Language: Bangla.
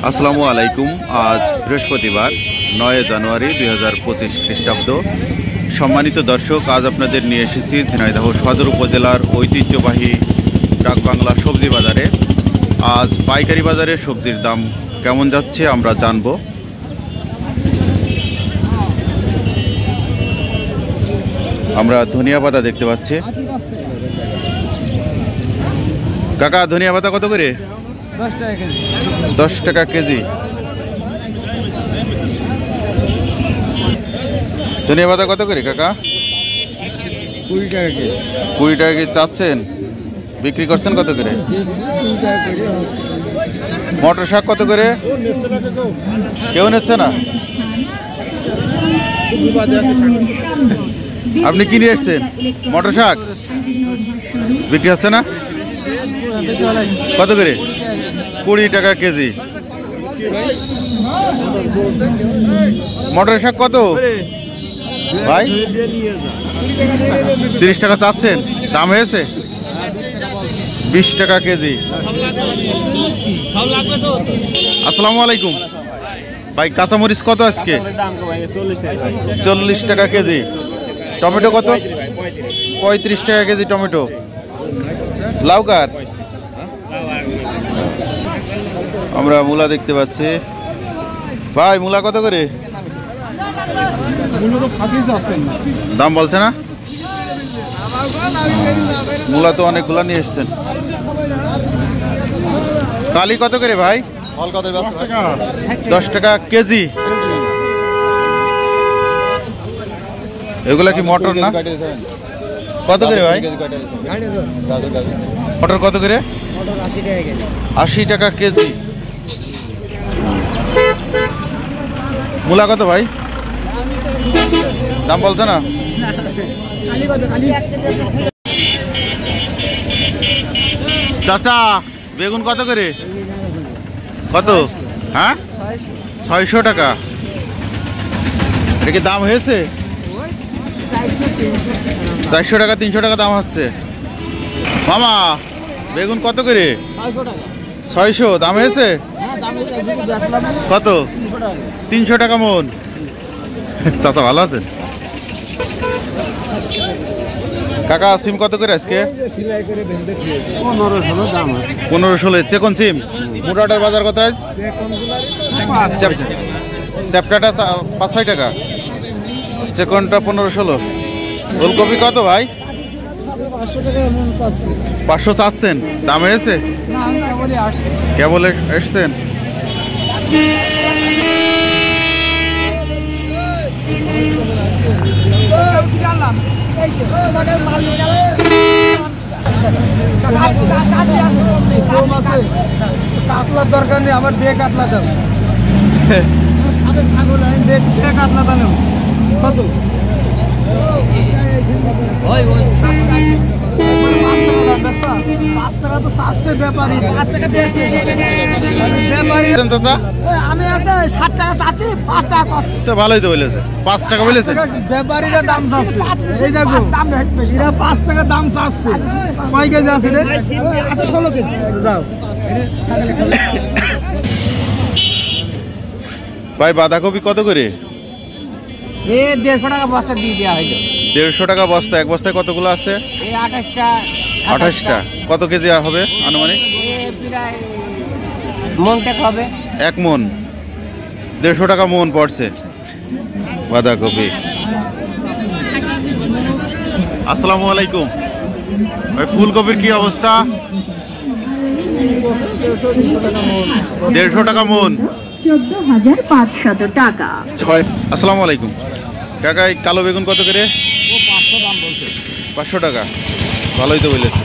আসসালামু আলাইকুম। আজ বৃহস্পতিবার 9 জানুয়ারি 2025 খ্রিস্টাব্দ। সম্মানিত দর্শক, আজ আপনাদের নিয়ে এসেছি ঝিনাইদহ সদর উপজেলার ঐতিহ্যবাহী ডাকবাংলা সবজি বাজারে। আজ পাইকারি বাজারে সবজির দাম কেমন যাচ্ছে আমরা জানব। আমরা ধনিয়া পাতা দেখতে পাচ্ছি। কাকা, ধনিয়া পাতা কত করে? 10 টাকা কেজি। ধনিয়া পাতা কত করে কাকা? 20 টাকা কেজি। 20 টাকা কেজি চাচ্ছেন, বিক্রি করছেন কত করে? মটর শাক কত করে? কেউ নিচ্ছে না। আপনি কি নিয়ে এসছেন? মটর শাক বিক্রি হচ্ছে না? কত করে? 20 টাকা কেজি। মটর শাক কত ভাই? 30 টাকা চাচ্ছেন, দাম হয়েছে 20 টাকা কেজি। আসসালামু আলাইকুম ভাই, কাঁচামরিচ কত আজকে? 40 টাকা কেজি। টমেটো কত? 35 টাকা কেজি টমেটো। লাউ কার? আমরা মূলা দেখতে পাচ্ছি। ভাই, মূলা কত করে? দাম বলছে না? মূলা তো অনেকগুলা নিয়ে এসছেন। কালি কত করে ভাই? 10 টাকা কেজি। এগুলা কি মটর না? কত করে ভাই? মটর কত করে? 80 টাকা কেজি। মূলা কত ভাই? দাম বলছে না? চাচা, বেগুন কত করে? কত? হ্যাঁ, 600 টাকা। এটা কি দাম হয়েছে? 400 টাকা 300 টাকা দাম হচ্ছে। মামা, বেগুন কত করে? 600 দাম হয়েছে? কত? 300 টাকা মন। চাচা ভালো আছেন? কাকা, সিম কত করে আজকে? 15-16। চেকন সিম মুরাটার বাজার কত? চ্যাপটাটা 5-6 টাকা, চেকনটা 15-16। ফুলকপি কত ভাই? 500 চাচ্ছেন, দাম হয়েছে? কেবল এসছেন। কাতলার দরকার নেই, আমার বে কাতলা দাও। কাতলা দাও কত? আমি আছে 60 টাকা চাচ্ছি, 5 টাকা করছি। ভালোই তো বলেছে, 5 টাকা বলেছে। ব্যাপারীরা দাম চাচ্ছে, এই দেখো 5 টাকা দাম চাচ্ছে। কয় কেজি আছে রে? 16 কেজি। যাও ভাই, বাঁধাকপি কত করে? 150 টাকা বস্তা দিয়ে দেওয়া হইলো। 150 টাকা বস্তা। এক বস্তায় কতগুলো আছে? 28টা। কত কেজি হবে আনুমানিক? মনটা হবে 1 মন। 150 টাকা মন পড়ছে বাঁধাকপি। আসসালামু আলাইকুম ভাই, ফুলকপির কি অবস্থা? 150 টাকা মন। 14,500 টাকা। আসসালামু আলাইকুম কাকা, এই কালো বেগুন কত করে? 500 টাকা। ভালোই তো বলেছে।